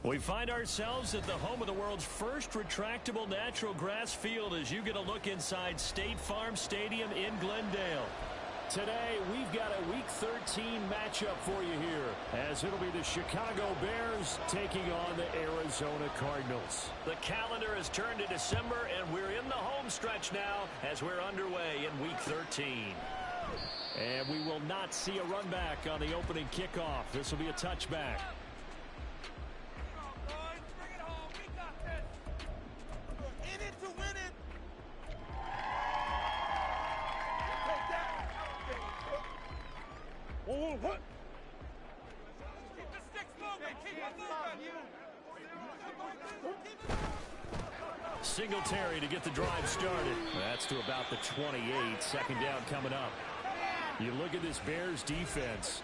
We find ourselves at the home of the world's first retractable natural grass field as you get a look inside State Farm Stadium in Glendale. Today, we've got a Week 13 matchup for you here, as it'll be the Chicago Bears taking on the Arizona Cardinals. The calendar has turned to December, and we're in the home stretch now as we're underway in Week 13. And we will not see a run back on the opening kickoff. This will be a touchback. What? Keep the sticks moving. Keep it moving. Singletary to get the drive started. That's to about the 28. Second down coming up. You look at this Bears defense.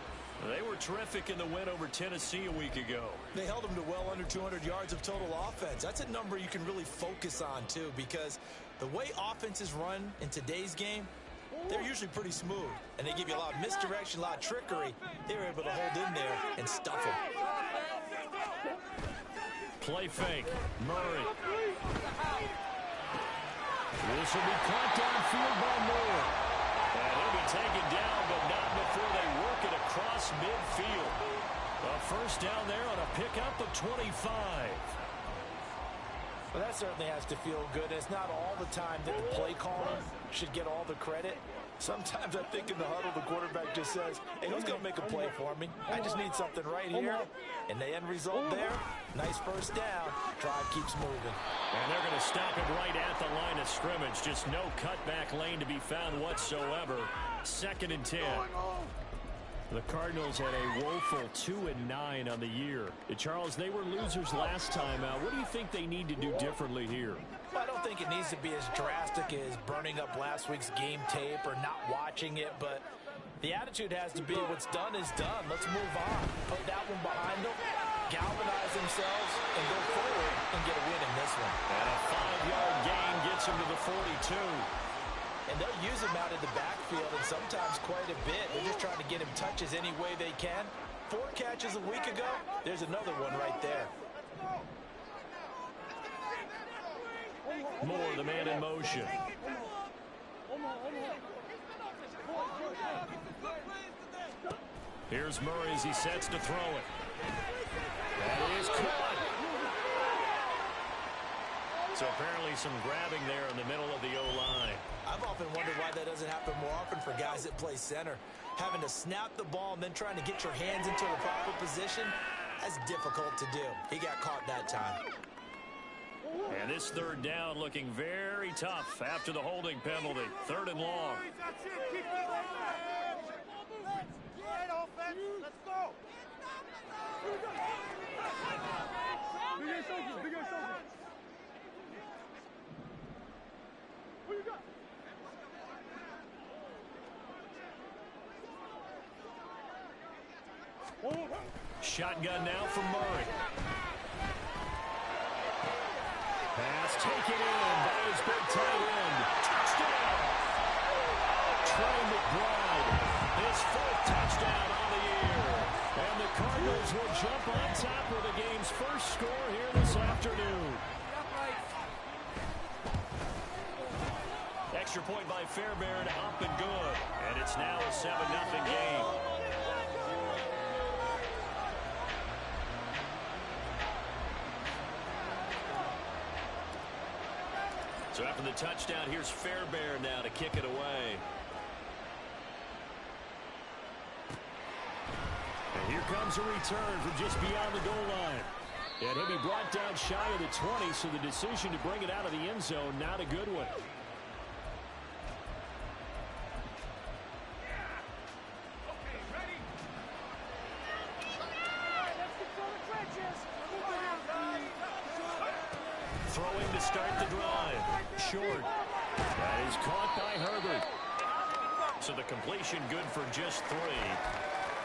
They were terrific in the win over Tennessee a week ago. They held them to well under 200 yards of total offense. That's a number you can really focus on, too, because the way offenses run in today's game, they're usually pretty smooth, and they give you a lot of misdirection, a lot of trickery. They were able to hold in there and stuff them. Play fake. Murray. This will be caught downfield by Moore. And he'll be taken down, but not before they work it across midfield. A first down there on a pickup of 25. Well, that certainly has to feel good. It's not all the time that the play caller should get all the credit. Sometimes I think in the huddle, the quarterback just says, hey, who's going to make a play for me? I just need something right here. And the end result there, nice first down. Drive keeps moving. And they're going to stop it right at the line of scrimmage. Just no cutback lane to be found whatsoever. 2nd and 10. The Cardinals had a woeful 2-9 on the year. Charles, they were losers last time out. What do you think they need to do differently here? Well, I don't think it needs to be as drastic as burning up last week's game tape or not watching it, but the attitude has to be what's done is done. Let's move on. Put that one behind them, galvanize themselves, and go forward and get a win in this one. And a 5-yard gain gets them to the 42. And they'll use him out in the backfield, and sometimes quite a bit. They're just trying to get him touches any way they can. 4 catches a week ago. There's another one right there. Moore, the man in motion. Here's Murray as he sets to throw it. That is caught. So apparently some grabbing there in the middle of the O-line. I've often wondered why that doesn't happen more often for guys that play center. Having to snap the ball and then trying to get your hands into the proper position, that's difficult to do. He got caught that time. And this 3rd down looking very tough after the holding penalty. 3rd and long. Let's go. Shotgun now from Murray. Pass taken in by his big tight end. Touchdown! Trey McBride, his 4th touchdown on the year. And the Cardinals will jump on top with the game's first score here this afternoon. Extra point by Fairbairn, up and good. And it's now a 7-0 game. So after the touchdown, here's Fairbairn now to kick it away. And here comes a return from just beyond the goal line. And he'll be brought down shy of the 20, so the decision to bring it out of the end zone, not a good one. Throwing to start the drive. Short. That is caught by Herbert. So the completion good for just 3.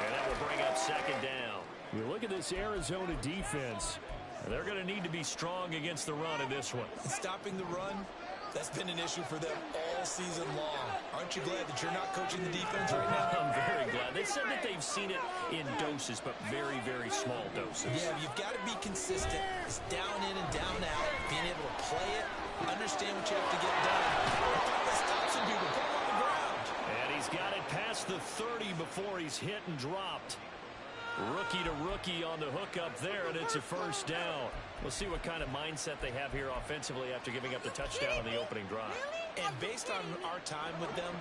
And that will bring up 2nd down. You look at this Arizona defense. They're going to need to be strong against the run in this one. Stopping the run, that's been an issue for them all season long. Aren't you glad that you're not coaching the defense right now? I'm very glad. They said that they've seen it in doses, but very, very small doses. Yeah, you've got to be consistent. It's down in and down out, being able to play it, understand what you have to get done. Finally stop some people, put them on the ground. And he's got it past the 30 before he's hit and dropped. Rookie to rookie on the hook up there, and it's a first down. We'll see what kind of mindset they have here offensively after giving up the touchdown on the opening drive. And based on our time with them,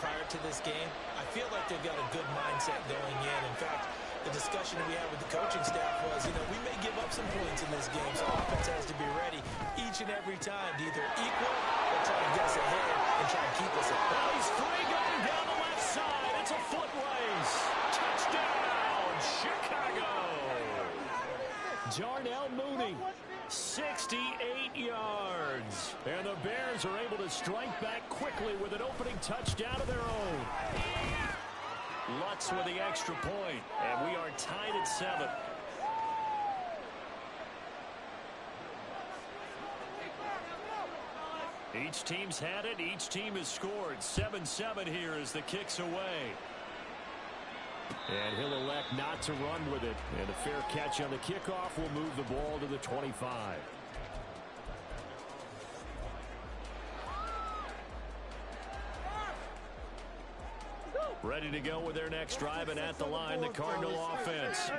prior to this game, I feel like they've got a good mindset going in. In fact, the discussion we had with the coaching staff was, we may give up some points in this game, so offense has to be ready each and every time to either equal or try to get us ahead and try to keep us ahead. Well, he's free going down the left side. It's a foot race. Touchdown, Chicago. Darnell Mooney, 68 yards. And the Bears are able to strike back quickly with an opening touchdown of their own. Lutz with the extra point, and we are tied at 7. Each team's had it. Each team has scored. 7-7 here as the kick's away. And he'll elect not to run with it. And a fair catch on the kickoff will move the ball to the 25. Ready to go with their next drive, and at the line, the Cardinal offense.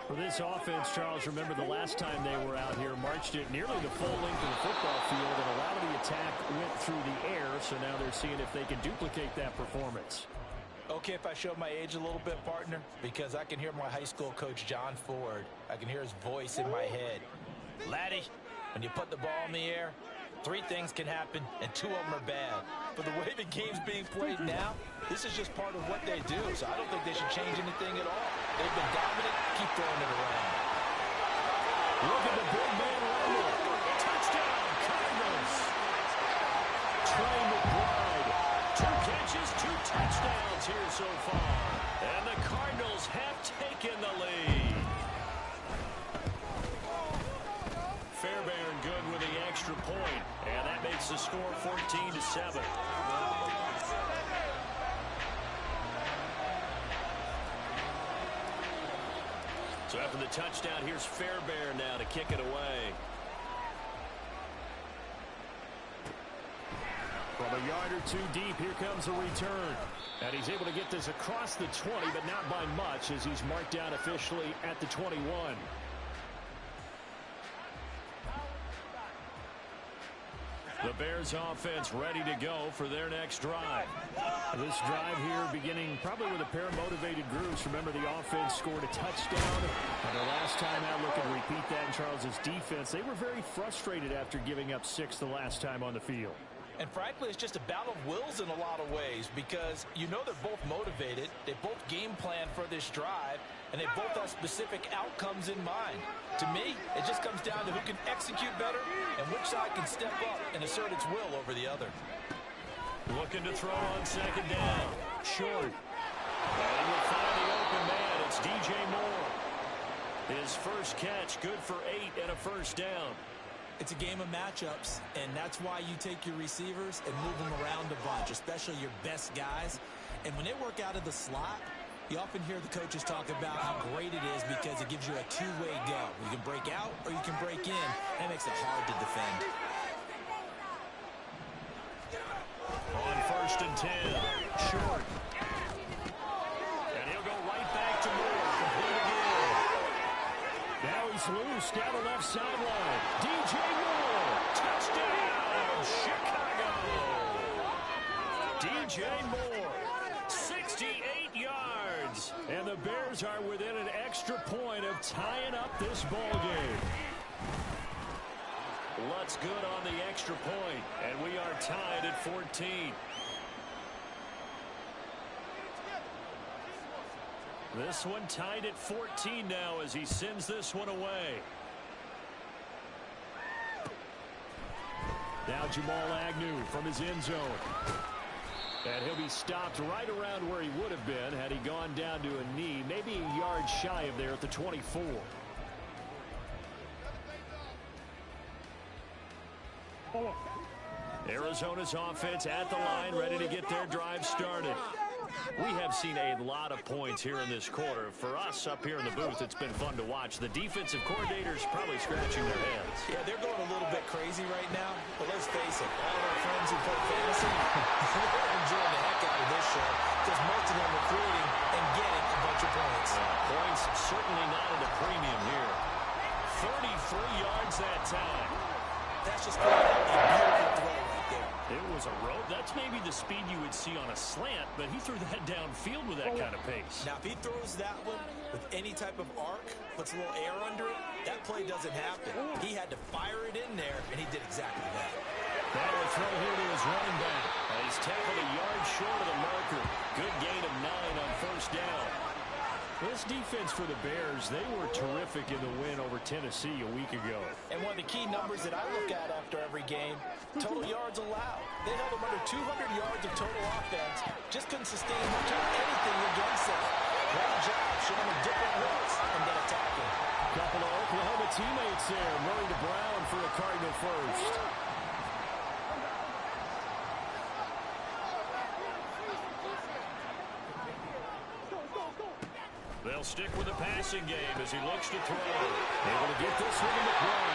For this offense, Charles, remember the last time they were out here, marched it nearly the full length of the football field, and a lot of the attack went through the air, so now they're seeing if they can duplicate that performance. Okay, if I show my age a little bit, partner, because I can hear my high school coach, John Ford. I can hear his voice in my head. Laddie, when you put the ball in the air, 3 things can happen, and 2 of them are bad. But the way the game's being played now, this is just part of what they do, so I don't think they should change anything at all. They've been dominant. Keep throwing it around. Look at the big man rumble. Touchdown, Cardinals. Trey McBride. 2 catches, 2 touchdowns here so far. And the Cardinals have taken the lead. Fairbairn good with the extra point, and that makes the score 14-7. So after the touchdown, here's Fairbairn now to kick it away. From a yard or 2 deep, here comes a return. And he's able to get this across the 20, but not by much, as he's marked down officially at the 21. The Bears offense ready to go for their next drive. This drive here beginning probably with a pair of motivated groups. Remember, the offense scored a touchdown. And the last time out, look and repeat that in Charles's defense. They were very frustrated after giving up 6 the last time on the field. And frankly, it's just a battle of wills in a lot of ways, because they're both motivated. They both game plan for this drive, and they both have specific outcomes in mind. To me, it just comes down to who can execute better and which side can step up and assert its will over the other. Looking to throw on second down. Short. And he will find the open man. It's DJ Moore. His first catch, good for 8 and a first down. It's a game of matchups, and that's why you take your receivers and move them around a bunch, especially your best guys. And when they work out of the slot, you often hear the coaches talk about how great it is because it gives you a 2-way go. You can break out or you can break in. That makes it hard to defend. On 1st and 10, short. And he'll go right back to Moore. Complete again. Now he's loose down the left sideline. DJ Moore. Touchdown, Chicago. DJ Moore. 68 yards. And the Bears are within an extra point of tying up this ball game. Lutz good on the extra point, and we are tied at 14. This one tied at 14 now as he sends this one away. Now Jamal Agnew from his end zone. And he'll be stopped right around where he would have been had he gone down to a knee, maybe a yard shy of there at the 24. Arizona's offense at the line, ready to get their drive started. We have seen a lot of points here in this quarter. For us up here in the booth, it's been fun to watch. The defensive coordinators probably scratching their heads. Yeah, they're going a little bit crazy right now, but let's face it, all of our friends who play fantasy, they're enjoying the heck out of this show because most of them are creating and getting a bunch of points. Points certainly not at a premium here. 33 yards that time. That's just a beautiful throw right there. It was a rope. That's maybe the speed you would see on a slant, but he threw that downfield with that kind of pace. Now, if he throws that one with any type of arc, puts a little air under it, that play doesn't happen. He had to fire it in there, and he did exactly that. Now a throw here to his running back. He's tackled a yard short of the marker. Good gain of 9 on first down. This defense for the Bears, they were terrific in the win over Tennessee a week ago. And one of the key numbers that I look at after every game, total yards allowed. They held them under 200 yards of total offense. Just couldn't sustain much of anything against them. Great job showing them different routes and then attacking. Couple of Oklahoma teammates there. Murray to Brown for a Cardinal first. They'll stick with the passing game as he looks to throw. Able to get this one into play.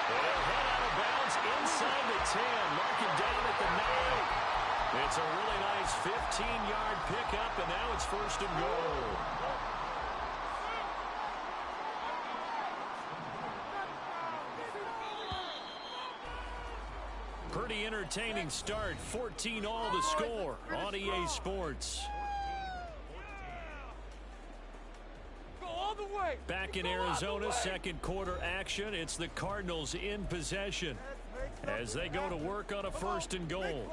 They'll head out of bounds inside the 10. Mark him down at the 9. It's a really nice 15-yard pickup, and now it's first and goal. Pretty entertaining start. 14-all the score on EA Sports. Back in Arizona, second quarter action. It's the Cardinals in possession as they go to work on a first and goal.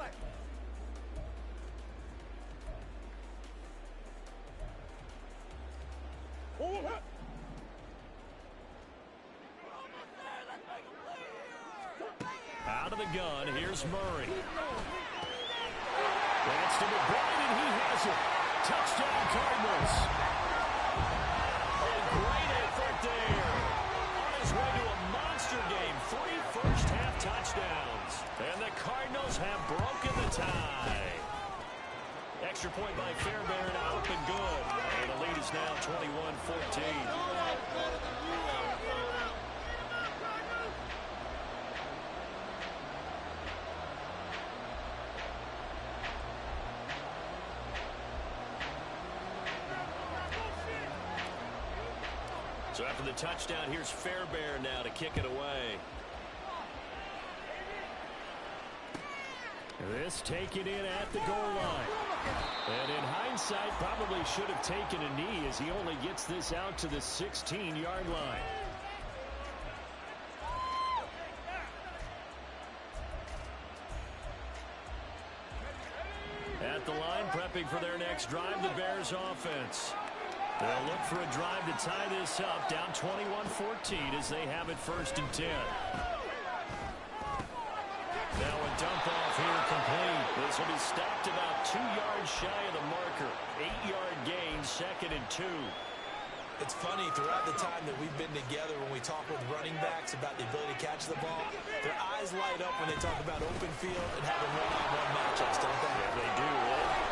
Out of the gun, here's Murray. That's to McBride, and he has it. Touchdown, Cardinals. Great effort there. On his way to a monster game. 3 first-half touchdowns. And the Cardinals have broken the tie. Extra point by Fairbairn, up and good. And the lead is now 21-14. So after the touchdown, here's Fairbairn now to kick it away. This taken in at the goal line. And in hindsight, probably should have taken a knee as he only gets this out to the 16-yard line. At the line, prepping for their next drive, the Bears offense. They'll look for a drive to tie this up, down 21-14 as they have it first and 10. Now a dump off here complete. This will be stopped about 2 yards shy of the marker. 8-yard gain, second and 2. It's funny, throughout the time that we've been together, when we talk with running backs about the ability to catch the ball, their eyes light up when they talk about open field and having one-on-one matchups, don't they? Yeah, they do.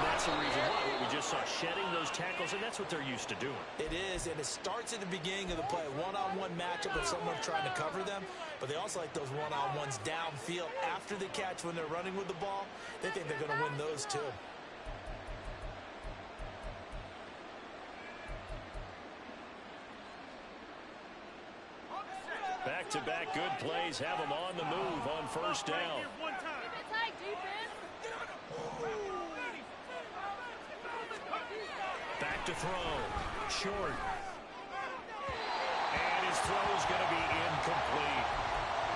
That's the reason why we just saw shedding those tackles, and that's what they're used to doing. It is, and it starts at the beginning of the play. One-on-one matchup of someone trying to cover them, but they also like those one-on-ones downfield after the catch when they're running with the ball. They think they're going to win those too. Back-to-back good plays have them on the move on first down. Back to throw. Short. And his throw is going to be incomplete.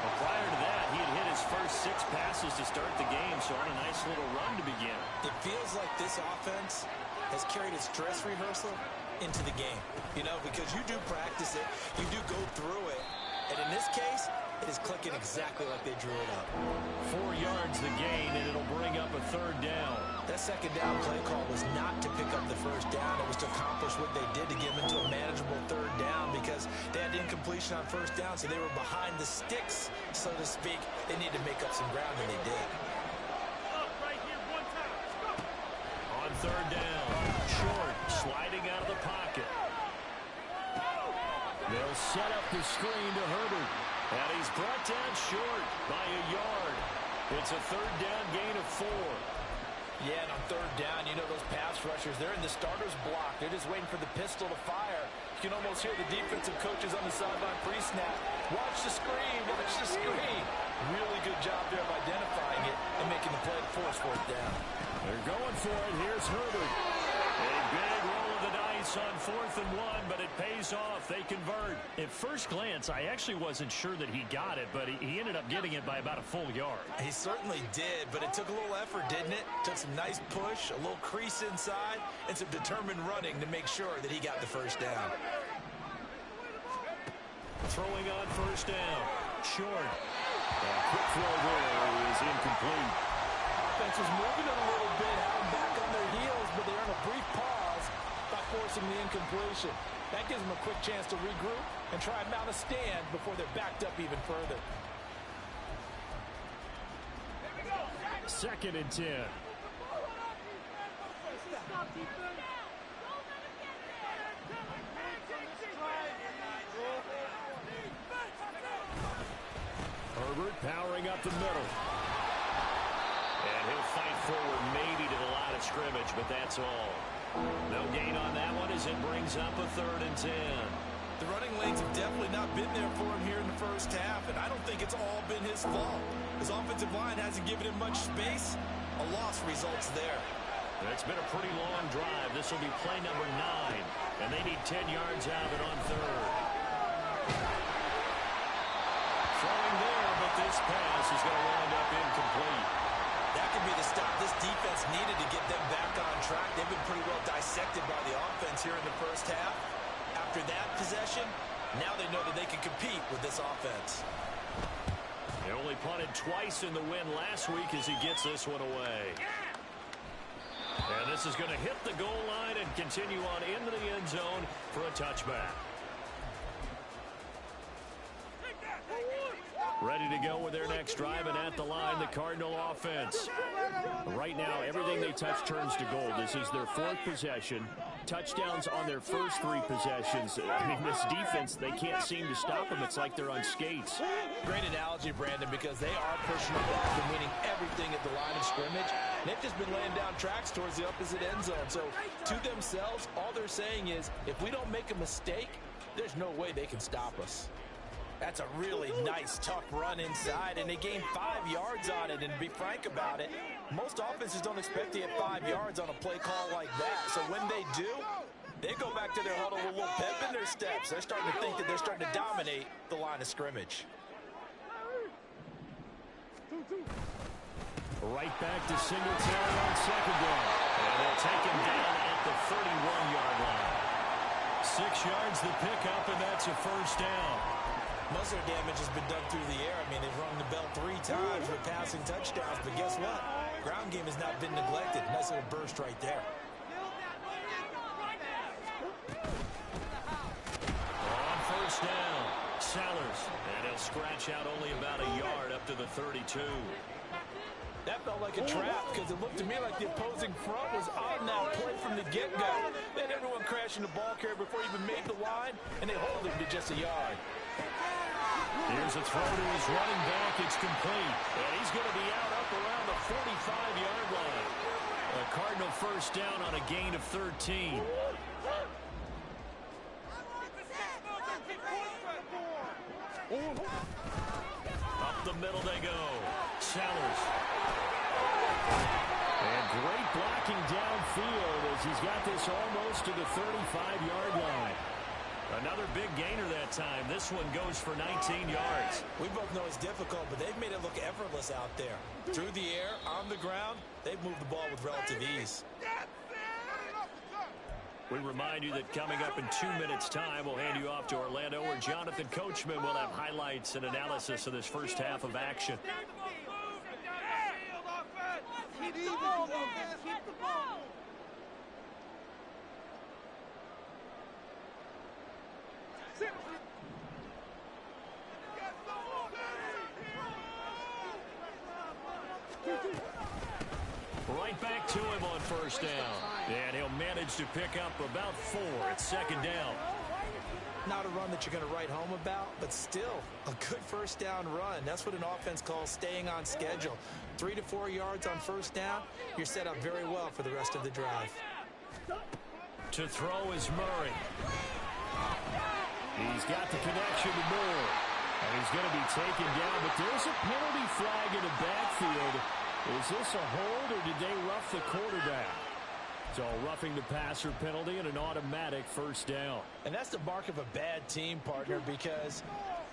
Well, prior to that, he had hit his first 6 passes to start the game, so on a nice little run to begin. It feels like this offense has carried its dress rehearsal into the game. You know, because you do practice it, you do go through it, and in this case, it is clicking exactly like they drew it up. 4 yards the gain, and it'll bring up a third down. That second down play call was not to pick up the first down. It was to accomplish what they did to get them into a manageable third down because they had incompletion on first down, so they were behind the sticks, so to speak. They needed to make up some ground, and they did. pocket. They'll set up the screen to Herbert. And he's brought down short by a yard. It's a third down gain of 4. Yeah, and on third down, you know those pass rushers, they're in the starter's block. They're just waiting for the pistol to fire. You can almost hear the defensive coaches on the sideline pre-snap. Watch the screen, watch the screen. Really good job there of identifying it and making the play to force fourth down. They're going for it. Here's Herbert. A big roll of the dice on 4th and 1, but it pays off. They convert. At first glance, I actually wasn't sure that he got it, but he ended up getting it by about a full yard. He certainly did, but it took a little effort, didn't it? Took some nice push, a little crease inside, and some determined running to make sure that he got the first down. Throwing on first down. Short. A quick throw there is incomplete. Offense was moving it a little bit, having back on their heels, but they're in a brief pause by forcing the incompletion. That gives them a quick chance to regroup and try and mount a stand before they're backed up even further. 2nd and 10. Herbert powering up the middle. And he'll fight forward maybe to the line of scrimmage, but that's all. No gain on that one as it brings up a 3rd and 10. The running lanes have definitely not been there for him here in the first half, and I don't think it's all been his fault. His offensive line hasn't given him much space. A loss results there. It's been a pretty long drive. This will be play number 9, and they need 10 yards out of it on 3rd. Throwing there, but this pass is going to wind up incomplete. That could be the stop this defense needed to get them back on track. They've been pretty well dissected by the offense here in the first half. After that possession, now they know that they can compete with this offense. They only punted twice in the win last week as he gets this one away. And this is going to hit the goal line and continue on into the end zone for a touchback. Ready to go with their next drive, and at the line, the Cardinal offense. Right now, everything they touch turns to gold. This is their 4th possession. Touchdowns on their first 3 possessions. I mean, this defense, they can't seem to stop them. It's like they're on skates. Great analogy, Brandon, because they are pushing the ball and winning everything at the line of scrimmage. They've just been laying down tracks towards the opposite end zone. So, to themselves, all they're saying is, if we don't make a mistake, there's no way they can stop us. That's a really nice, tough run inside, and they gained 5 yards on it. And to be frank about it, most offenses don't expect to get 5 yards on a play call like that. So when they do, they go back to their huddle with a little pep in their steps. They're starting to think that they're starting to dominate the line of scrimmage. Right back to Singletary on 2nd down. And they'll take him down at the 31-yard line. 6 yards the pickup, and that's a first down. Most of their damage has been done through the air. I mean, they've rung the bell 3 times with passing touchdowns, but guess what? Ground game has not been neglected. Nice little burst right there. On first down, Sellers. And he'll scratch out only about a yard up to the 32. That felt like a trap because it looked to me like the opposing front was on that play from the get-go. They had everyone crashing the ball carrier before he even made the line, and they hold him to just a yard. Here's a throw to his running back. It's complete. And he's going to be out up around the 45-yard line. A Cardinal first down on a gain of 13. Up the middle they go. Sellers. And great blocking downfield as he's got this almost to the 35-yard line. Another big gainer that time. This one goes for 19 yards. We both know it's difficult, but they've made it look effortless out there. Through the air, on the ground, they've moved the ball with relative ease. We remind you that coming up in 2 minutes' time, we'll hand you off to Orlando, where Jonathan Coachman will have highlights and analysis of this first half of action. Keep the ball, man. Keep the ball. Right back to him on first down. And he'll manage to pick up about 4 at second down. Not a run that you're going to write home about, but still a good first down run. That's what an offense calls staying on schedule. 3 to 4 yards on first down, you're set up very well for the rest of the drive. To throw is Murray. He's got the connection to Moore. And he's going to be taken down, but there's a penalty flag in the backfield. Is this a hold, or did they rough the quarterback? So roughing the passer penalty and an automatic first down. And that's the mark of a bad team, partner, because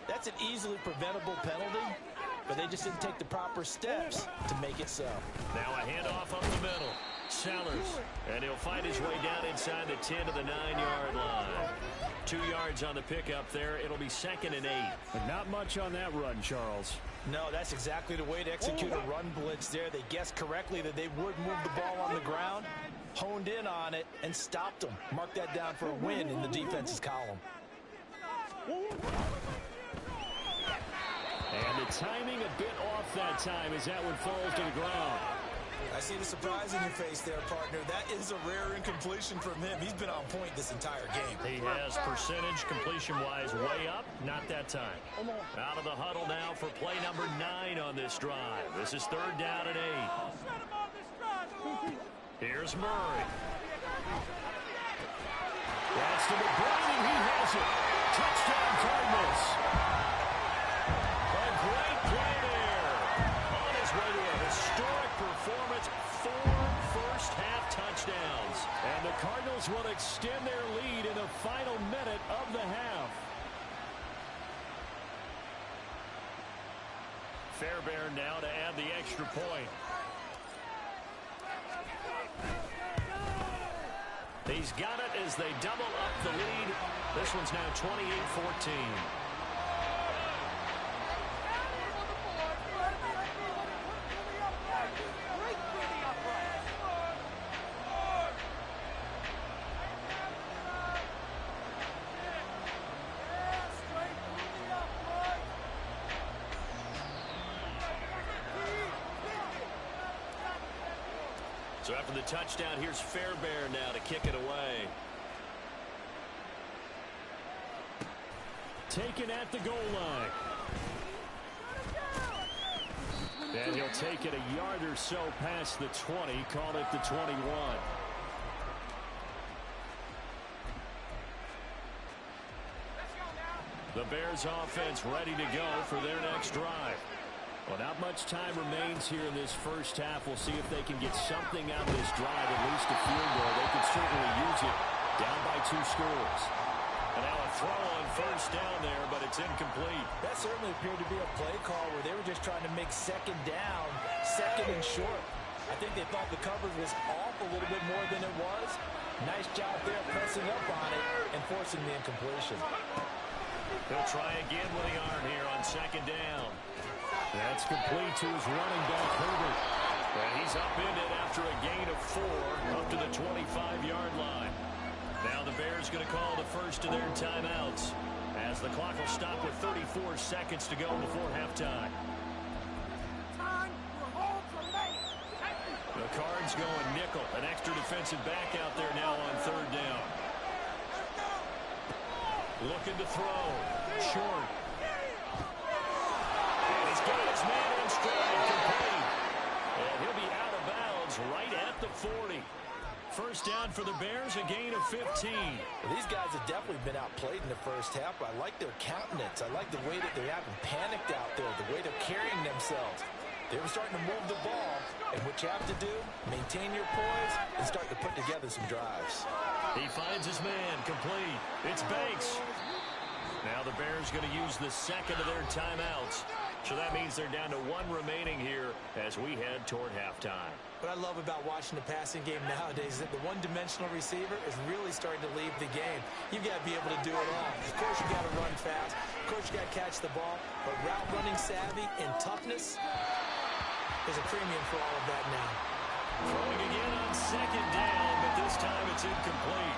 that's an easily preventable penalty, but they just didn't take the proper steps to make it so. Now a handoff up the middle. Sellers, and he'll find his way down inside the 10 to the 9-yard line. 2 yards on the pickup there. It'll be 2nd and 8. But not much on that run, Charles. No, that's exactly the way to execute a run blitz there. They guessed correctly that they would move the ball on the ground, honed in on it, and stopped them. Mark that down for a win in the defense's column. And the timing a bit off that time as that one falls to the ground. I see the surprise in your face there, partner. That is a rare incompletion from him. He's been on point this entire game. He has percentage completion-wise way up. Not that time. Out of the huddle now for play number 9 on this drive. This is 3rd down and 8. Here's Murray. That's to McBride, and he has it. Touchdown, Cardinals. A great play there. On his way to a historic performance, 4 first-half touchdowns. And the Cardinals will extend their lead in the final minute of the half. Fairbairn now to add the extra point. He's got it as they double up the lead. This one's now 28-14. So after the touchdown, here's Fairbairn now to kick it away. Taken at the goal line. And he'll take it a yard or so past the 20, call it the 21. The Bears offense ready to go for their next drive. Well, not much time remains here in this first half. We'll see if they can get something out of this drive, at least a field goal. They could certainly use it. Down by 2 scores. And now a throw on first down there, but it's incomplete. That certainly appeared to be a play call where they were just trying to make 2nd down, 2nd and short. I think they thought the coverage was off a little bit more than it was. Nice job there pressing up on it and forcing the incompletion. He'll try again with the arm here on 2nd down. That's complete to his running back, Herbert. And he's upended after a gain of 4 up to the 25-yard line. Now the Bears going to call the first of their timeouts as the clock will stop with 34 seconds to go before halftime. The Cards going nickel. An extra defensive back out there now on 3rd down. Looking to throw. Short. He's got his man in stride, complete. And he'll be out of bounds right at the 40. First down for the Bears, a gain of 15. Well, these guys have definitely been outplayed in the first half, but I like their countenance. I like the way that they haven't panicked out there, the way they're carrying themselves. They were starting to move the ball, and what you have to do, maintain your poise and start to put together some drives. He finds his man, complete. It's Banks. Now the Bears going to use the second of their timeouts. So that means they're down to 1 remaining here as we head toward halftime. What I love about watching the passing game nowadays is that the one-dimensional receiver is really starting to leave the game. You've got to be able to do it all. Of course, you've got to run fast. Of course, you've got to catch the ball. But route running savvy and toughness is a premium for all of that now. Throwing again on 2nd down, but this time it's incomplete.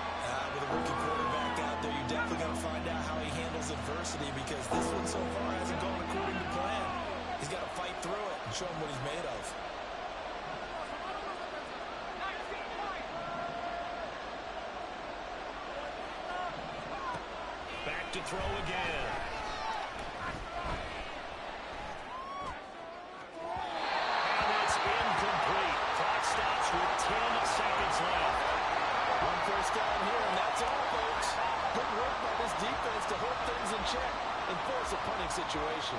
With a rookie quarterback out there, you're definitely going to find out how he handles adversity because this one so far hasn't gone according to plan. He's got to fight through it and show him what he's made of. to throw again. And it's incomplete. Clock stops with 10 seconds left. One first down here, and that's all, folks. Good work by this defense to hold things in check and force a punting situation.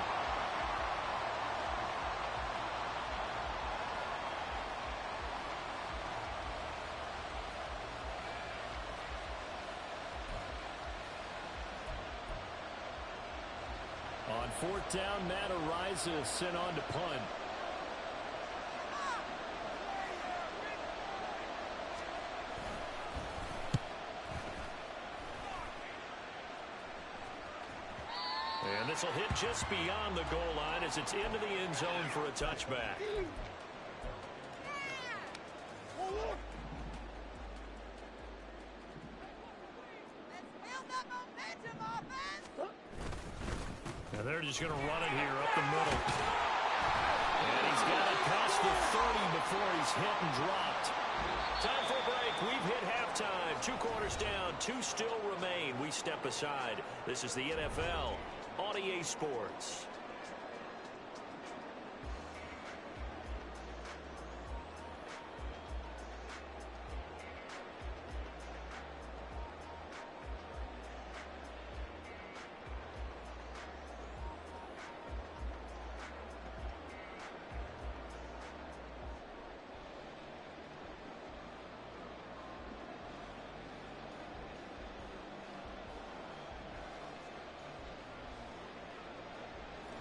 On fourth down, Matt Araiza is sent on to punt. And this will hit just beyond the goal line as it's into the end zone for a touchback. And they're just going to run it here up the middle. And he's got it past the 30 before he's hit and dropped. Time for a break. We've hit halftime. 2 quarters down. 2 still remain. We step aside. This is the NFL on EA Sports.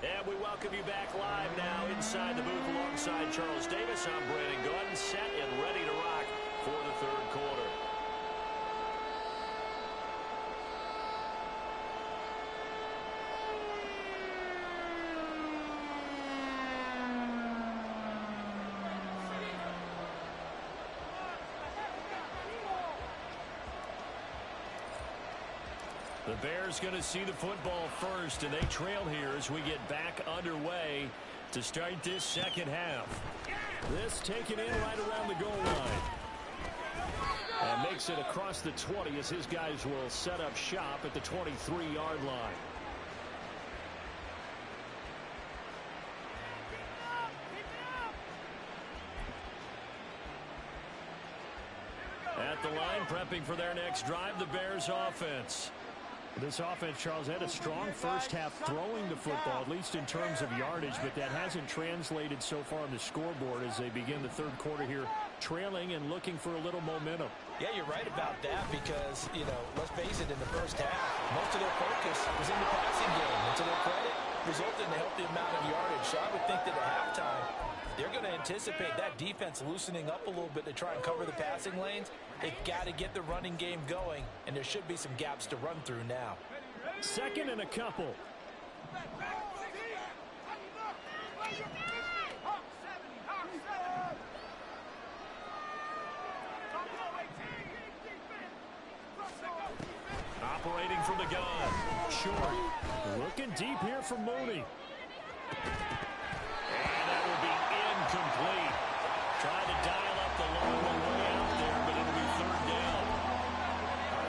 And we welcome you back live now inside the booth alongside Charles Davis. I'm Brandon Gaudin, set and ready to rock for the third quarter. The Bears going to see the football first, and they trail here as we get back underway to start this second half. This taken in right around the goal line. And makes it across the 20 as his guys will set up shop at the 23-yard line. At the line, prepping for their next drive, the Bears offense. This offense, Charles, had a strong first half throwing the football, at least in terms of yardage, but that hasn't translated so far on the scoreboard as they begin the third quarter here, trailing and looking for a little momentum. Yeah, you're right about that because, let's face it, in the first half, most of their focus was in the passing game. And to their credit, resulted in a healthy amount of yardage. So I would think that at halftime, they're going to anticipate that defense loosening up a little bit to try and cover the passing lanes. They've got to get the running game going, and there should be some gaps to run through now. Second and a couple. Operating from the gun. Short. Looking deep here for Mooney. And that will be incomplete. Trying to dial up the long way out there, but it'll be third down.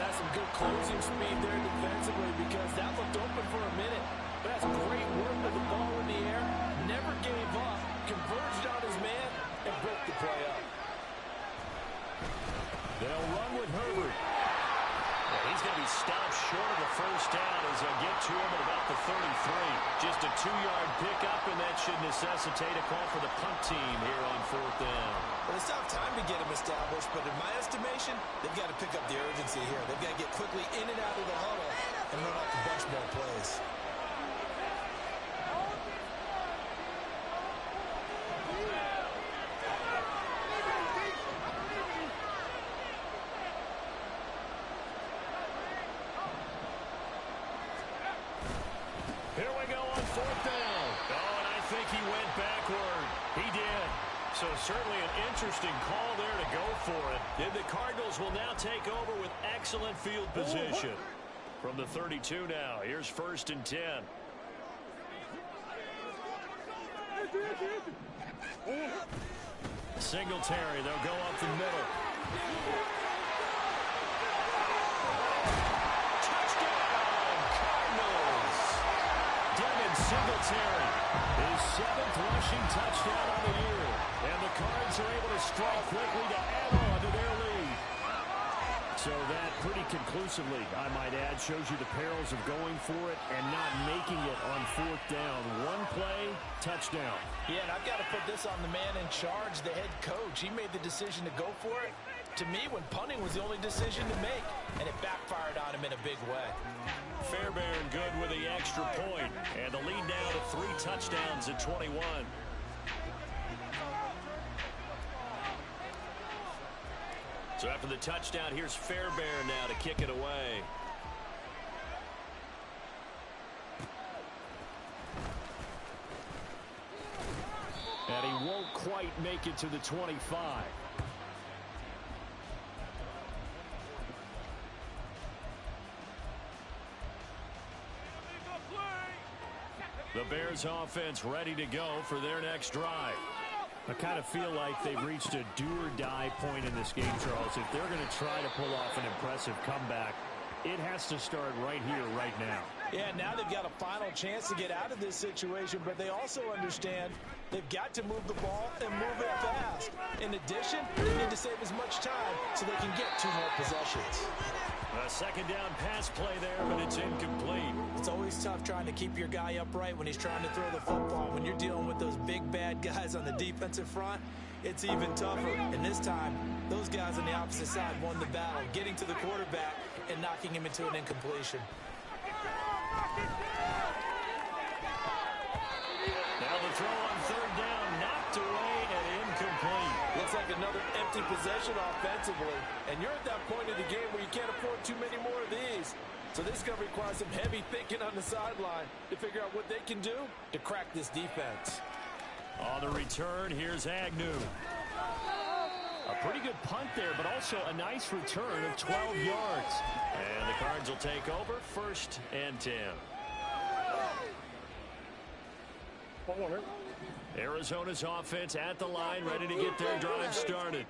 That's some good closing speed there defensively because that looked open for a minute. But that's great work with the ball in the air. Never gave up. Converged on his man and broke the play up. They'll run with Herbert. He's going to be stopped short of the first down as they'll get to him at about the 33. Just a 2-yard pickup, and that should necessitate a call for the punt team here on fourth down. Well, it's not time to get him established, but in my estimation, they've got to pick up the urgency here. They've got to get quickly in and out of the huddle and run off a bunch more plays. Here we go on fourth down. Oh, and I think he went backward. He did. So certainly an interesting call there to go for it. And the Cardinals will now take over with excellent field position. From the 32 now, here's first and 10. Singletary, they'll go up the middle. Touchdown, Singletary, his 7th rushing touchdown on the year. And the Cards are able to strike quickly to add on to their lead. So that pretty conclusively, I might add, shows you the perils of going for it and not making it on 4th down. One play, touchdown. Yeah, and I've got to put this on the man in charge, the head coach. He made the decision to go for it. To me, when punting was the only decision to make, and it backfired on him in a big way. Fairbairn good with the extra point, and the lead now to 3 touchdowns at 21. So after the touchdown, here's Fairbairn now to kick it away. And he won't quite make it to the 25. The Bears offense ready to go for their next drive. I kind of feel like they've reached a do-or-die point in this game, Charles. If they're going to try to pull off an impressive comeback, it has to start right here, right now. Yeah, now they've got a final chance to get out of this situation, but they also understand they've got to move the ball and move it fast. In addition, they need to save as much time so they can get 2 more possessions. A 2nd down pass play there, but it's incomplete. It's always tough trying to keep your guy upright when he's trying to throw the football. When you're dealing with those big, bad guys on the defensive front, it's even tougher. And this time, those guys on the opposite side won the battle, getting to the quarterback and knocking him into an incompletion. Now the throw on 3rd down, knocked away and incomplete. Looks like another empty possession offensively. And you're at that point in the game where you can't afford too many more of these. So this is going to require some heavy thinking on the sideline to figure out what they can do to crack this defense. On the return, here's Agnew. A pretty good punt there, but also a nice return of 12 yards. And the Cards will take over 1st and 10. Arizona's offense at the line, ready to get their drive started.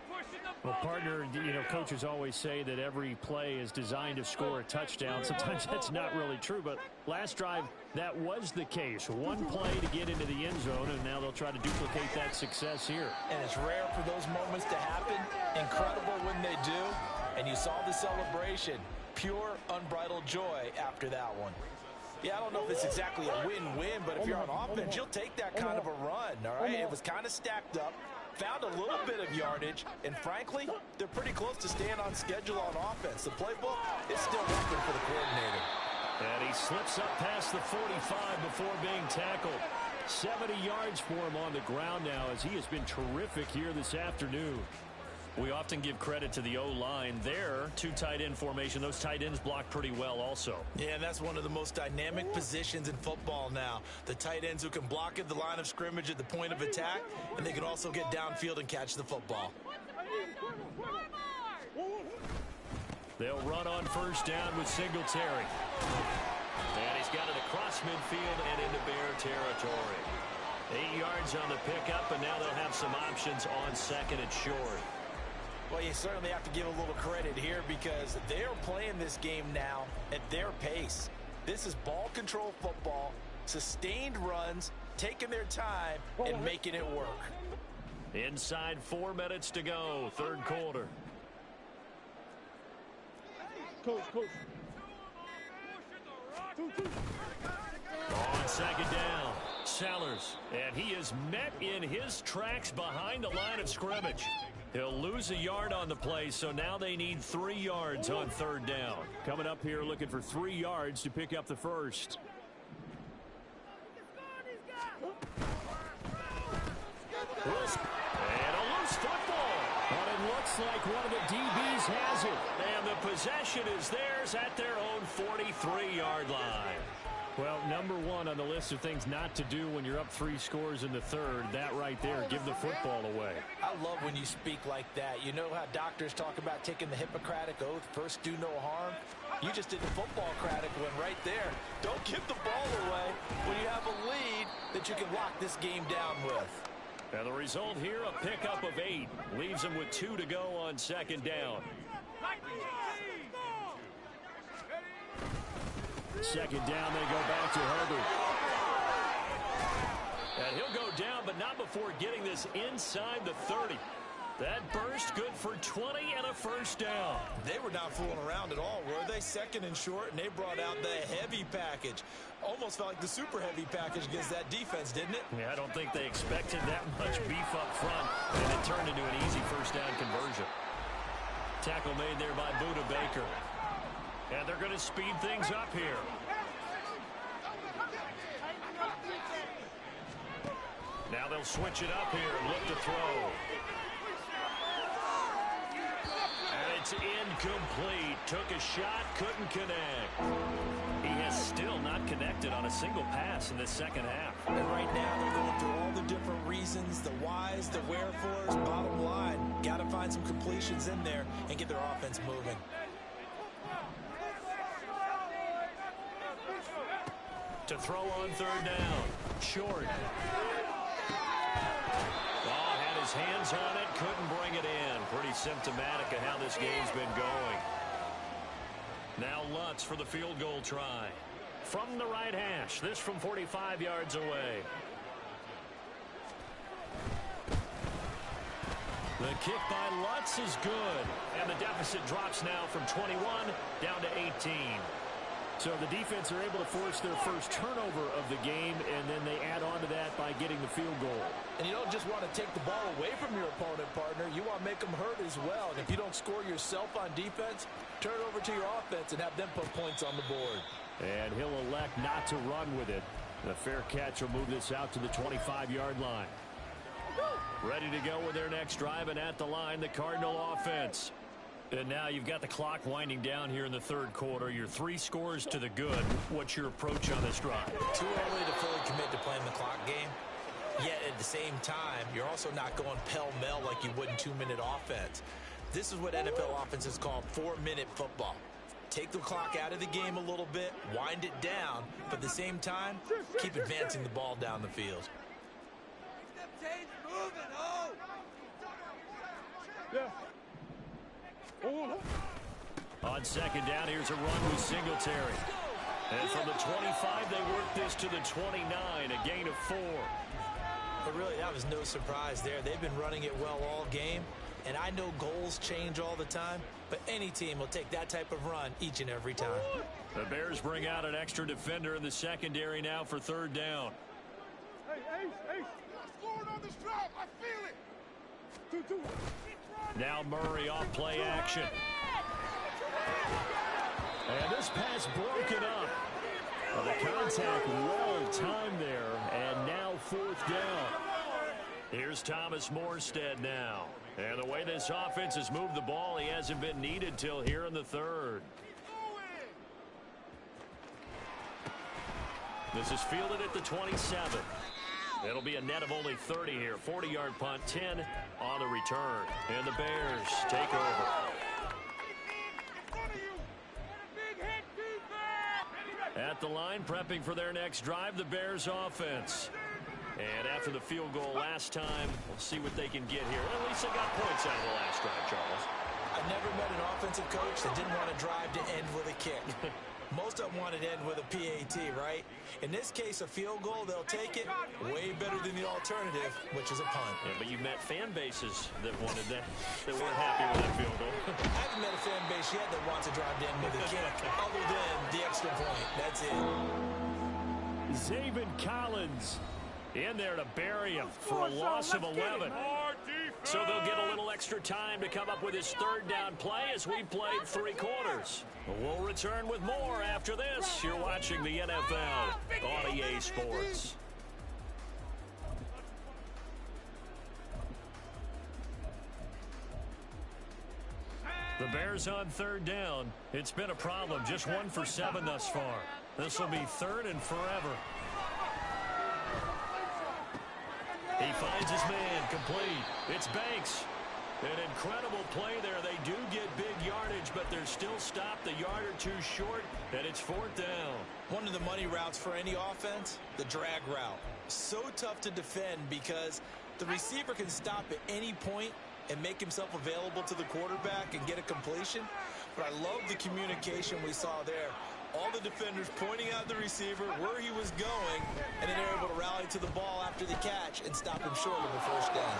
Well, partner, coaches always say that every play is designed to score a touchdown. Sometimes that's not really true, but last drive, that was the case. One play to get into the end zone, and now they'll try to duplicate that success here. And it's rare for those moments to happen. Incredible when they do. And you saw the celebration. Pure, unbridled joy after that one. Yeah, I don't know if it's exactly a win-win, but if you're on offense, you'll take that kind of a run, all right? It was kind of stacked up, found a little bit of yardage, and frankly, they're pretty close to staying on schedule on offense. The playbook is still open for the coordinator. And he slips up past the 45 before being tackled. 70 yards for him on the ground now as he has been terrific here this afternoon. We often give credit to the O-line there. 2 tight end formation. Those tight ends block pretty well also. Yeah, and that's one of the most dynamic positions in football now. The tight ends who can block at the line of scrimmage at the point of attack, and they can also get downfield and catch the football. They'll run on 1st down with Singletary. And he's got it across midfield and into Bear territory. 8 yards on the pickup, and now they'll have some options on 2nd and short. Well, you certainly have to give a little credit here because they're playing this game now at their pace. This is ball control football, sustained runs, taking their time, and making it work. Inside 4 minutes to go, 3rd quarter. Coach. On 2nd down, Sellers. And he is met in his tracks behind the line of scrimmage. He'll lose a yard on the play, so now they need 3 yards on 3rd down. Coming up here looking for 3 yards to pick up the first. And a loose football. But it looks like one of the DBs has it. And the possession is theirs at their own 43-yard line. Well, number 1 on the list of things not to do when you're up 3 scores in the 3rd. That right there, give the football away. I love when you speak like that. You know how doctors talk about taking the Hippocratic Oath, first do no harm? You just did the football-cratic one right there. Don't give the ball away when you have a lead that you can lock this game down with. And the result here, a pickup of 8. Leaves them with 2 to go on 2nd down. 2nd down, they go back to Herbert. And he'll go down, but not before getting this inside the 30. That burst good for 20 and a first down. They were not fooling around at all, were they? Second and short, and they brought out the heavy package. Almost felt like the super heavy package against that defense, didn't it? Yeah, I don't think they expected that much beef up front, and it turned into an easy first down conversion. Tackle made there by Budda Baker. And they're going to speed things up here. Now they'll switch it up here and look to throw. And it's incomplete. Took a shot, couldn't connect. He has still not connected on a single pass in the second half. And right now they're going through all the different reasons, the whys, the wherefores. Bottom line, got to find some completions in there and get their offense moving. To throw on third down. Short. Had his hands on it, couldn't bring it in. Pretty symptomatic of how this game's been going. Now Lutz for the field goal try. From the right hash, this from 45 yards away. The kick by Lutz is good. And the deficit drops now from 21 down to 18. So the defense are able to force their first turnover of the game, and then they add on to that by getting the field goal. And you don't just want to take the ball away from your opponent, partner. You want to make them hurt as well. And if you don't score yourself on defense, turn it over to your offense and have them put points on the board. And he'll elect not to run with it. The fair catch will move this out to the 25-yard line. Ready to go with their next drive, and at the line, the Cardinal offense. And now you've got the clock winding down here in the third quarter. You're 3 scores to the good. What's your approach on this drive? Too early to fully commit to playing the clock game. Yet at the same time, you're also not going pell-mell like you would in 2-minute offense. This is what NFL offenses call 4-minute football. Take the clock out of the game a little bit, wind it down, but at the same time, keep advancing the ball down the field. On second down, here's a run with Singletary. And from the 25, they work this to the 29, a gain of 4. But really, that was no surprise there. They've been running it well all game. And I know goals change all the time, but any team will take that type of run each and every time. The Bears bring out an extra defender in the secondary now for third down. Hey, scoring on this drive. I feel it. Now Murray off play action. And this pass broken up. Well, the contact well timed there, and now fourth down. Here's Thomas Morstead now. And the way this offense has moved the ball, he hasn't been needed till here in the third. This is fielded at the 27. It'll be a net of only 30 here. 40-yard punt, 10 on the return. And the Bears take over. At the line, prepping for their next drive, the Bears offense. And after the field goal last time, we'll see what they can get here. Well, at least they got points out of the last drive, Charles. I've never met an offensive coach that didn't want to drive to end with a kick. Most of them wanted to end with a PAT, right? In this case, a field goal, they'll take it way better than the alternative, which is a punt. Yeah, but you met fan bases that wanted that, that weren't happy with that field goal. I haven't met a fan base yet that wants to drive to end with a kick, other than the extra point. That's it. Zaven Collins in there to bury him for a loss of 11. So they'll get a little extra time to come up with his third down play as we played 3 quarters. We'll return with more after this. You're watching the NFL on EA Sports. The Bears on third down. It's been a problem. Just 1 for 7 thus far. This will be third and forever. He finds his man, complete. It's Banks. An incredible play there. They do get big yardage, but they're still stopped a yard or 2 short, and it's 4th down. One of the money routes for any offense, the drag route. So tough to defend because the receiver can stop at any point and make himself available to the quarterback and get a completion. But I love the communication we saw there. All the defenders pointing out the receiver where he was going, and then they're able to rally to the ball after the catch and stop him short of a first down.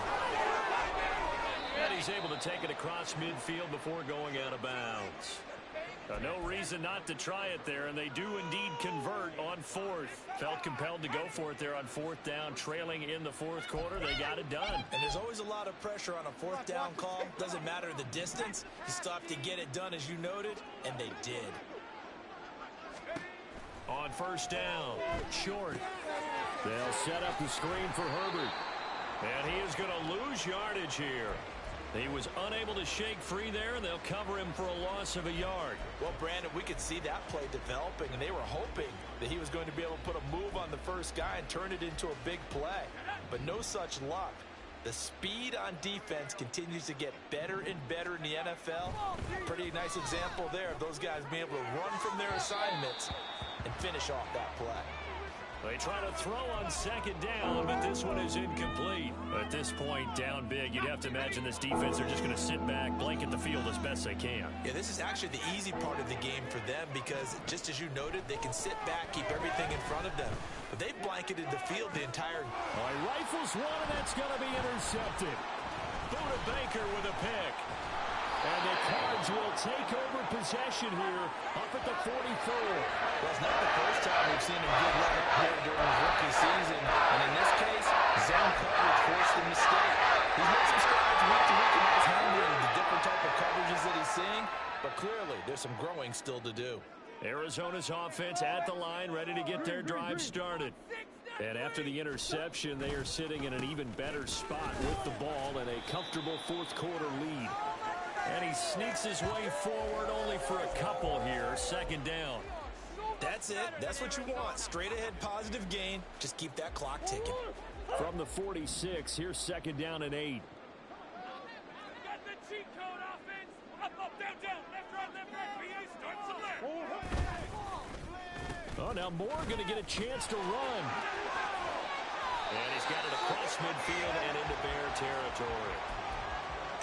And he's able to take it across midfield before going out of bounds. No reason not to try it there, and they do indeed convert on fourth. Felt compelled to go for it there on fourth down, trailing in the fourth quarter. They got it done. And there's always a lot of pressure on a fourth down call. Doesn't matter the distance. You still have to get it done, as you noted, and they did. On first down, short. They'll set up the screen for Herbert. And he is going to lose yardage here. He was unable to shake free there, and they'll cover him for a loss of a yard. Well, Brandon, we could see that play developing, and they were hoping that he was going to be able to put a move on the first guy and turn it into a big play. But no such luck. The speed on defense continues to get better and better in the NFL. Pretty nice example there of those guys being able to run from their assignments and finish off that play. They try to throw on second down, but this one is incomplete. At this point, down big, you'd have to imagine this defense, they're just going to sit back, blanket the field as best they can. Yeah, this is actually the easy part of the game for them because, just as you noted, they can sit back, keep everything in front of them. But they've blanketed the field the entire... Rifles one, and that's going to be intercepted. Buda Baker with a pick. And the Cards will take over possession here up at the 44. Well, it's not the first time we've seen him get let up here during his rookie season. And in this case, zone coverage forced the mistake. He's made some strides week to week in his handling the different type of coverages that he's seeing. But clearly, there's some growing still to do. Arizona's offense at the line, ready to get their drive started. And after the interception, they are sitting in an even better spot with the ball and a comfortable fourth quarter lead. And he sneaks his way forward only for a couple here. Second down. That's it. That's what you want. Straight ahead positive gain. Just keep that clock ticking. From the 46, here's second down and 8. Got the cheat code offense. Up, down, left, right, PA starts to left. Oh, now Moore going to get a chance to run. And he's got it across midfield and into Bear territory.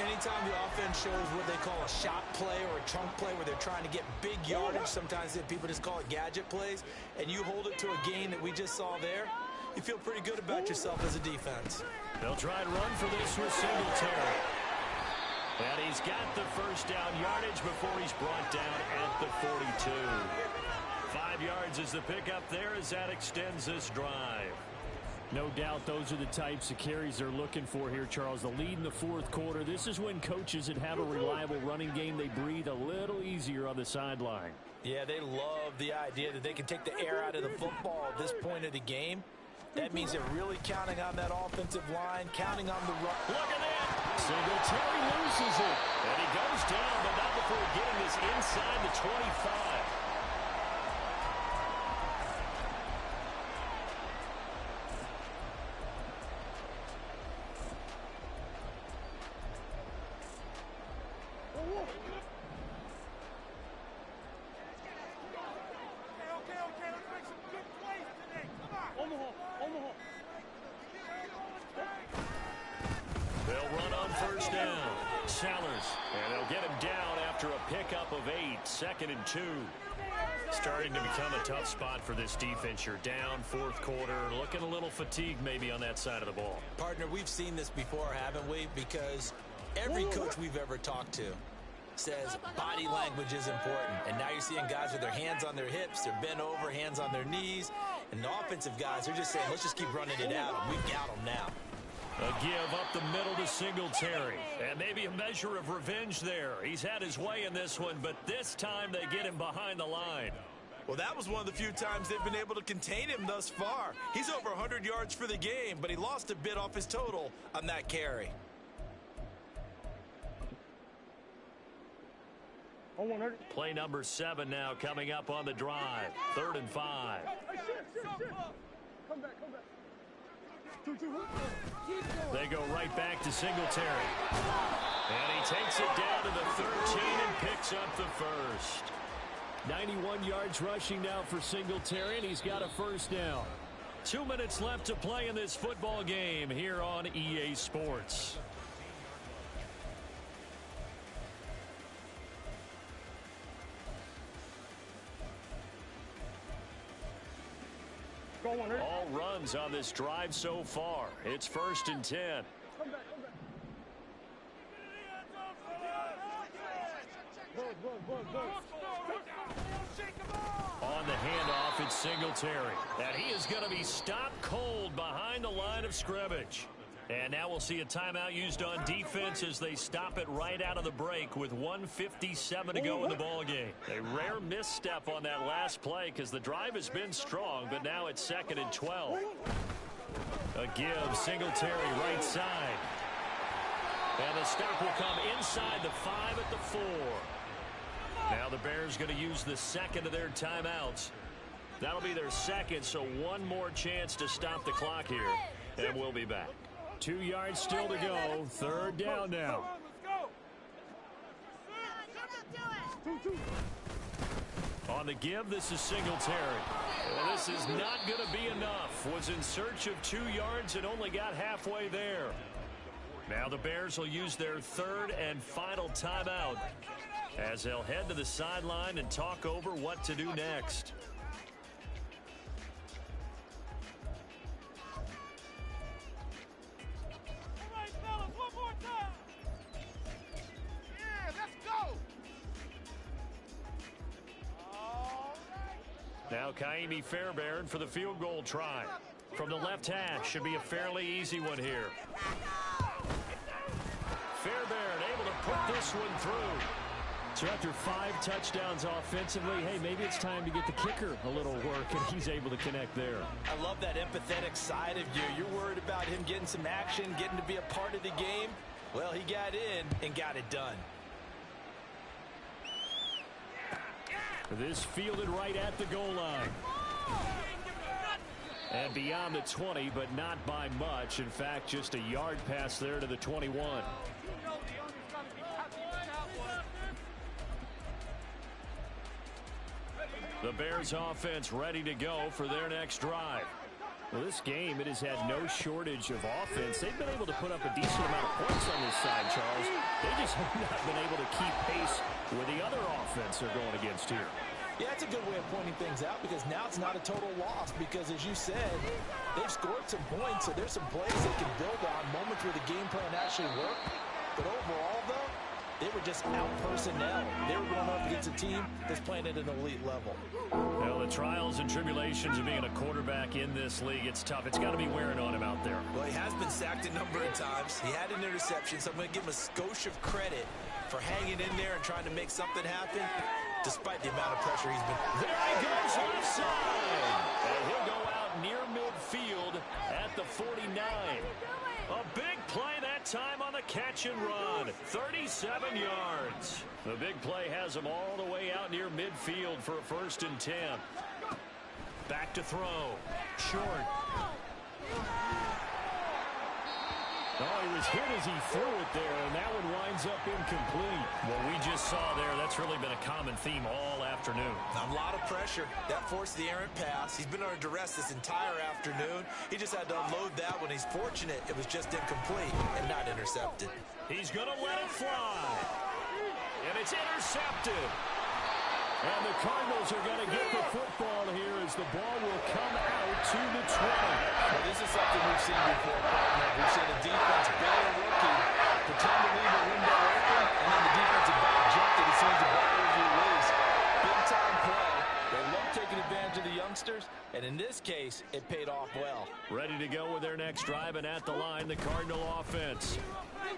Anytime the offense shows what they call a shot play or a chunk play where they're trying to get big yardage, sometimes people just call it gadget plays, and you hold it to a gain that we just saw there, you feel pretty good about yourself as a defense. They'll try and run for this with Singletary. And he's got the first down yardage before he's brought down at the 42. 5 yards is the pickup there as that extends this drive. No doubt those are the types of carries they're looking for here, Charles. The lead in the fourth quarter. This is when coaches that have a reliable running game, they breathe a little easier on the sideline. Yeah, they love the idea that they can take the air out of the football at this point of the game. That means they're really counting on that offensive line, counting on the run. Look at that. Singletary loses it. And he goes down, but not before getting this inside the 25. Second and 2. Starting to become a tough spot for this defense. You're down fourth quarter, looking a little fatigued maybe on that side of the ball. Partner, we've seen this before, haven't we? Because every coach we've ever talked to says body language is important. And now you're seeing guys with their hands on their hips, they're bent over, hands on their knees. And the offensive guys, they're just saying, let's just keep running it out. We've got them now. A give up the middle to Singletary. And maybe a measure of revenge there. He's had his way in this one, but this time they get him behind the line. Well, that was one of the few times they've been able to contain him thus far. He's over 100 yards for the game, but he lost a bit off his total on that carry. Play number 7 now coming up on the drive. 3rd and 5. Come back. They go right back to Singletary. And he takes it down to the 13 and picks up the first. 91 yards rushing now for Singletary, and he's got a first down. 2 minutes left to play in this football game here on EA Sports. All runs on this drive so far. It's 1st and 10. On the handoff, it's Singletary. And he is going to be stopped cold behind the line of scrimmage. And now we'll see a timeout used on defense as they stop it right out of the break with 1:57 to go in the ballgame. A rare misstep on that last play because the drive has been strong, but now it's 2nd and 12. A give, Singletary right side. And the stop will come inside the 5 at the 4. Now the Bears going to use the second of their timeouts. That'll be their second, so one more chance to stop the clock here. And we'll be back. 2 yards still to go. 3rd down now. On the give, this is Singletary. Well, this is not going to be enough. Was in search of 2 yards and only got halfway there. Now the Bears will use their 3rd and final timeout as they'll head to the sideline and talk over what to do next. All right, fellas, one more time. Yeah, let's go. All right. Now Kaimi Fairbairn for the field goal try. From the left hash, should be a fairly easy one here. Fairbairn able to put this one through. So after 5 touchdowns offensively, hey, maybe it's time to get the kicker a little work, and he's able to connect there. I love that empathetic side of you. You're worried about him getting some action, getting to be a part of the game. Well, he got in and got it done. This fielded right at the goal line. And beyond the 20, but not by much. In fact, just a yard pass there to the 21. The Bears offense ready to go for their next drive. Well, this game, it has had no shortage of offense. They've been able to put up a decent amount of points on this side, Charles. They just have not been able to keep pace with the other offense they're going against here. Yeah, that's a good way of pointing things out because now it's not a total loss because, as you said, they've scored some points, so there's some plays they can build on, moments where the game plan actually worked. But overall, though, they were just out-personnel. They were going up against a team that's playing at an elite level. Well, the trials and tribulations of being a quarterback in this league, it's tough. It's got to be wearing on him out there. Well, he has been sacked a number of times. He had an interception, so I'm going to give him a skosh of credit for hanging in there and trying to make something happen, despite the amount of pressure he's been. There he goes left side. And he'll go out near midfield at the 49. A big play that time on the catch and run. 37 yards. The big play has him all the way out near midfield for a 1st and 10. Back to throw. Short. Oh, he was hit as he threw it there, and that one winds up incomplete. What we just saw there, that's really been a common theme all afternoon. A lot of pressure. That forced the errant pass. He's been under duress this entire afternoon. He just had to unload that one. He's fortunate it was just incomplete and not intercepted. He's going to let it fly. And it's intercepted. And the Cardinals are going to get the football here as the ball will come out to the 20. Well, this is something we've seen before, partner. We've seen a defense bail a rookie, pretend to leave a window open, and then the defensive back jumped it as soon as the ball was released. Big-time play. They love taking advantage of the youngsters, and in this case, it paid off well. Ready to go with their next drive, and at the line, the Cardinal offense.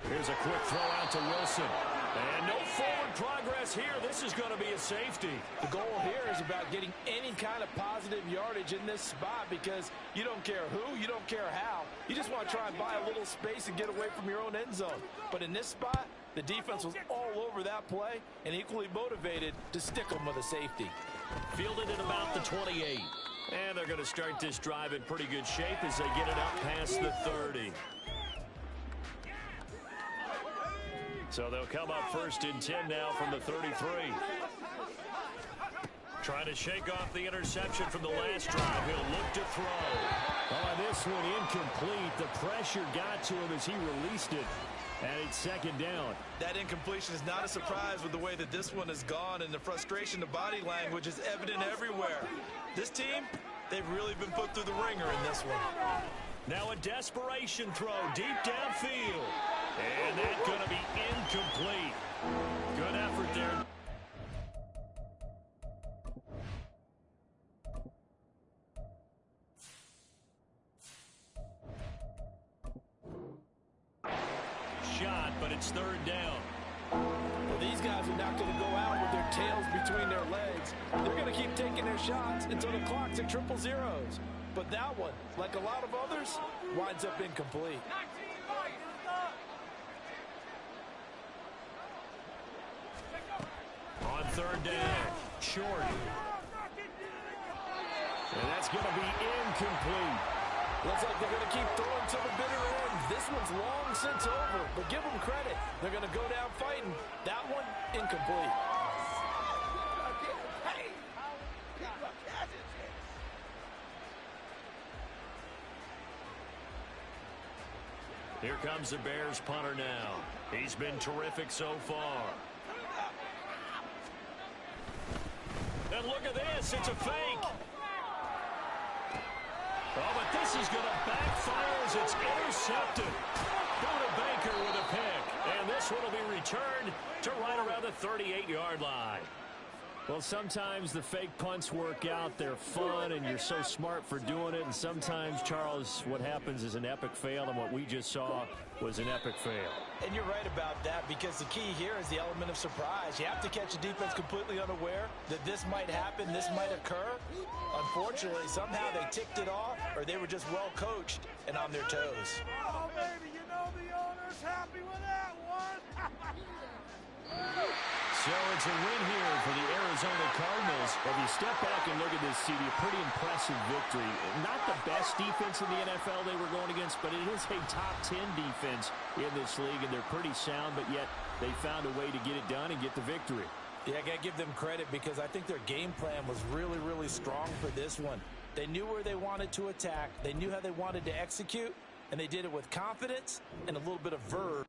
Here's a quick throw out to Wilson. And no forward progress here. This is going to be a safety. The goal here is about getting any kind of positive yardage in this spot because you don't care who, you don't care how. You just want to try and buy a little space and get away from your own end zone. But in this spot, the defense was all over that play and equally motivated to stick them with a safety. Fielded at about the 28. And they're going to start this drive in pretty good shape as they get it up past the 30. So they'll come up 1st and 10 now from the 33. Trying to shake off the interception from the last drive. He'll look to throw. Oh, this one incomplete. The pressure got to him as he released it. And it's 2nd down. That incompletion is not a surprise with the way that this one has gone, and the frustration, the body language is evident everywhere. This team, They've really been put through the ringer in this one. Now a desperation throw deep downfield. And that's going to be incomplete. Good effort there. Shot, but it's third down. Well, these guys are not going to go out with their tails between their legs. They're going to keep taking their shots until the clock's at triple zeros. But that one, like a lot of others, winds up incomplete. On third down, short. And that's going to be incomplete. Looks like they're going to keep throwing to the bitter end. This one's long since over, but give them credit. They're going to go down fighting. That one, incomplete. Here comes the Bears punter now. He's been terrific so far. And look at this. It's a fake. Oh, but this is going to backfire as it's intercepted. Buda Baker with a pick. And this one will be returned to right around the 38-yard line. Well, sometimes the fake punts work out. They're fun, and you're so smart for doing it. And sometimes, Charles, what happens is an epic fail, and what we just saw was an epic fail. And you're right about that, because the key here is the element of surprise. You have to catch a defense completely unaware that this might happen, this might occur. Unfortunately, somehow they ticked it off, or they were just well coached and on their toes. Oh, baby, you know the owner's happy with that one. So it's a win here for the Arizona Cardinals. If you step back and look at this, CD, a pretty impressive victory. Not the best defense in the NFL they were going against, but it is a top 10 defense in this league, and they're pretty sound, but yet they found a way to get it done and get the victory. Yeah, I got to give them credit, because I think their game plan was really, really strong for this one. They knew where they wanted to attack. They knew how they wanted to execute, and they did it with confidence and a little bit of verve.